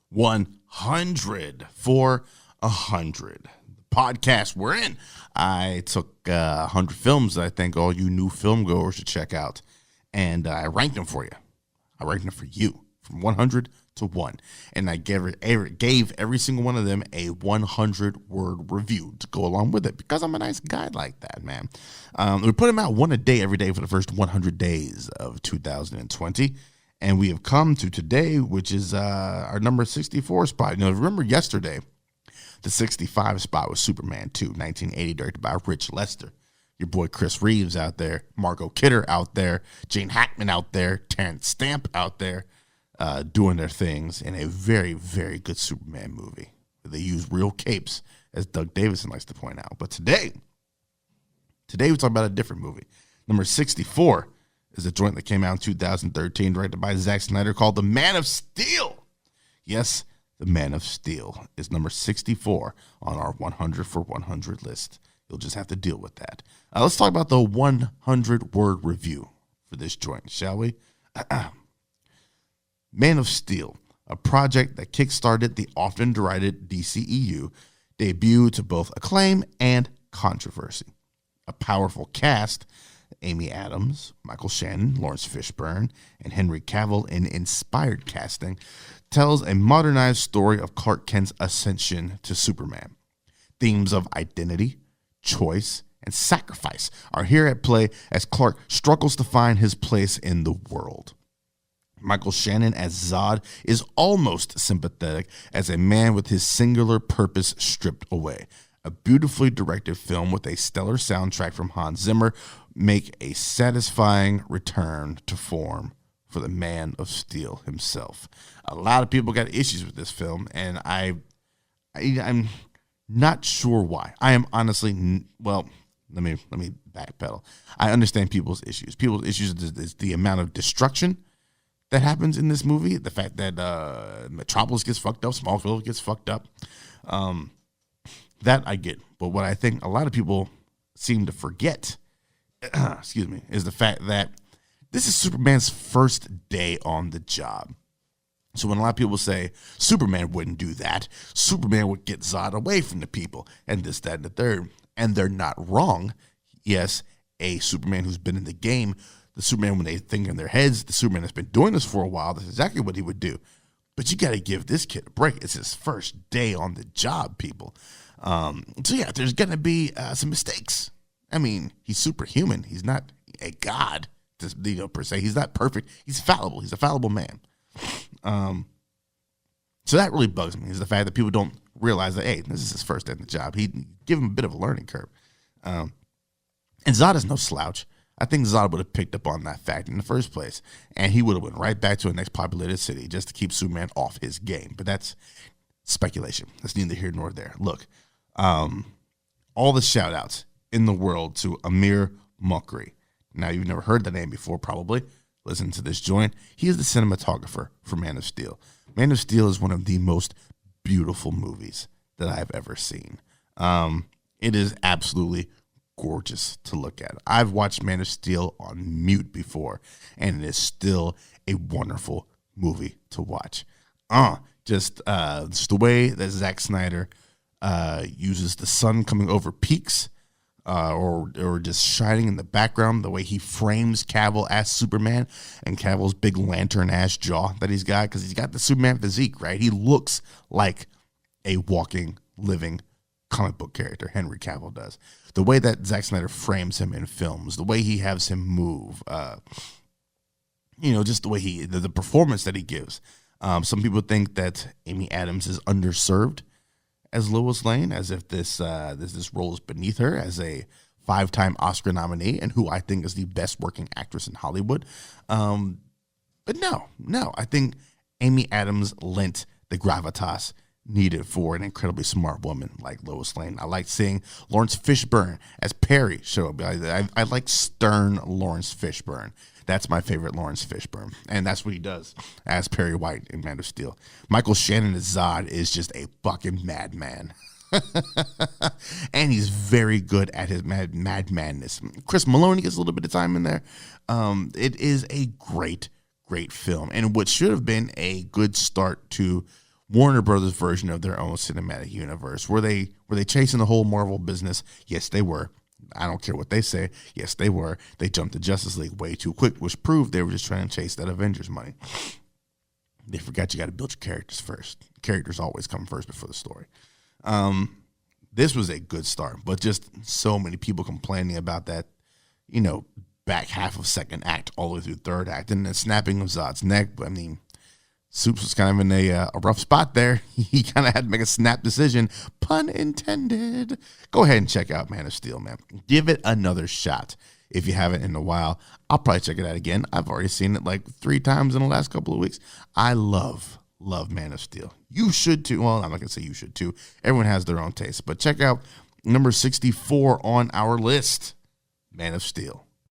100 for 100. The podcast we're in. I took 100 films that I think all you new film goers should check out, and I ranked them for you. I ranked them for you from 100 to 1, and I gave every single one of them a 100-word review to go along with it because I'm a nice guy like that, man. We put them out one a day every day for the first 100 days of 2020. And we have come to today, which is our number 64 spot. Now, remember yesterday, the 65 spot was Superman 2, 1980, directed by Rich Lester. Your boy Chris Reeves out there, Margot Kidder out there, Gene Hackman out there, Terrence Stamp out there, doing their things in a very, very good Superman movie. They use real capes, as Doug Davison likes to point out. But today we're talking about a different movie. Number 64 is a joint that came out in 2013, directed by Zack Snyder, called The Man of Steel. Yes, The Man of Steel is number 64 on our 100 for 100 list. You'll just have to deal with that. Let's talk about the 100-word review for this joint, shall we? Man of Steel, a project that kickstarted the often derided DCEU, debuted to both acclaim and controversy. A powerful cast, Amy Adams, Michael Shannon, Lawrence Fishburne, and Henry Cavill in inspired casting, tells a modernized story of Clark Kent's ascension to Superman. Themes of identity, choice, and sacrifice are here at play as Clark struggles to find his place in the world. Michael Shannon as Zod is almost sympathetic as a man with his singular purpose stripped away. A beautifully directed film with a stellar soundtrack from Hans Zimmer make a satisfying return to form for the Man of Steel himself. A lot of people got issues with this film, and I'm not sure why. I am honestly, well, let me backpedal. I understand people's issues. People's issues is the amount of destruction that happens in this movie. The fact that Metropolis gets fucked up, Smallville gets fucked up. That I get. But what I think a lot of people seem to forget, is the fact that this is Superman's first day on the job. So when a lot of people say Superman wouldn't do that, Superman would get Zod away from the people, and this, that, and the third, and they're not wrong. Yes, a Superman who's been in the game, the Superman when they think in their heads, the Superman that's been doing this for a while, that's exactly what he would do. But you got to give this kid a break. It's his first day on the job, people. So yeah, there's going to be some mistakes. I mean, he's superhuman. He's not a god, per se. He's not perfect. He's fallible. He's a fallible man. So that really bugs me, is the fact that people don't realize that, hey, this is his first day on the job. He give him a bit of a learning curve. And Zod is no slouch. I think Zod would have picked up on that fact in the first place, and he would have went right back to a next populated city just to keep Superman off his game. But that's speculation. That's neither here nor there. Look, all the shout-outs in the world to Amir Mukri. Now, you've never heard the name before, probably. Listen to this joint. He is the cinematographer for Man of Steel. Man of Steel is one of the most beautiful movies that I've ever seen. It is absolutely gorgeous to look at. I've watched Man of Steel on mute before, and it is still a wonderful movie to watch. Just the way that Zack Snyder uses the sun coming over peaks, or just shining in the background, the way he frames Cavill as Superman and Cavill's big lantern-ass jaw that he's got, because he's got the Superman physique, right? He looks like a walking, living comic book character. Henry Cavill does. The way that Zack Snyder frames him in films, the way he has him move, just the way the performance that he gives. Some people think that Amy Adams is underserved as Lois Lane, as if this role is beneath her, as a 5-time Oscar nominee, and who I think is the best working actress in Hollywood. But no, I think Amy Adams lent the gravitas needed for an incredibly smart woman like Lois Lane. I like seeing Lawrence Fishburne as Perry show up. I like stern Lawrence Fishburne. That's my favorite Lawrence Fishburne, and that's what he does as Perry White in Man of Steel. Michael Shannon as Zod is just a fucking madman. And he's very good at his mad madness. Chris Maloney gets a little bit of time in there. It is a great film, and what should have been a good start to Warner Brothers version of their own cinematic universe. Were they chasing the whole Marvel business? Yes, they were. I don't care what they say. Yes, they were. They jumped to Justice League way too quick, which proved they were just trying to chase that Avengers money. They forgot you got to build your characters first. Characters always come first before the story. This was a good start, but just so many people complaining about that, back half of second act all the way through third act, and then snapping of Zod's neck. But I mean, Supes was kind of in a rough spot there. He kind of had to make a snap decision, pun intended. Go ahead and check out Man of Steel, man. Give it another shot if you haven't in a while. I'll probably check it out again. I've already seen it like 3 times in the last couple of weeks. I love Man of Steel. You should too. Well, I'm not going to say you should too. Everyone has their own taste. But check out number 64 on our list, Man of Steel.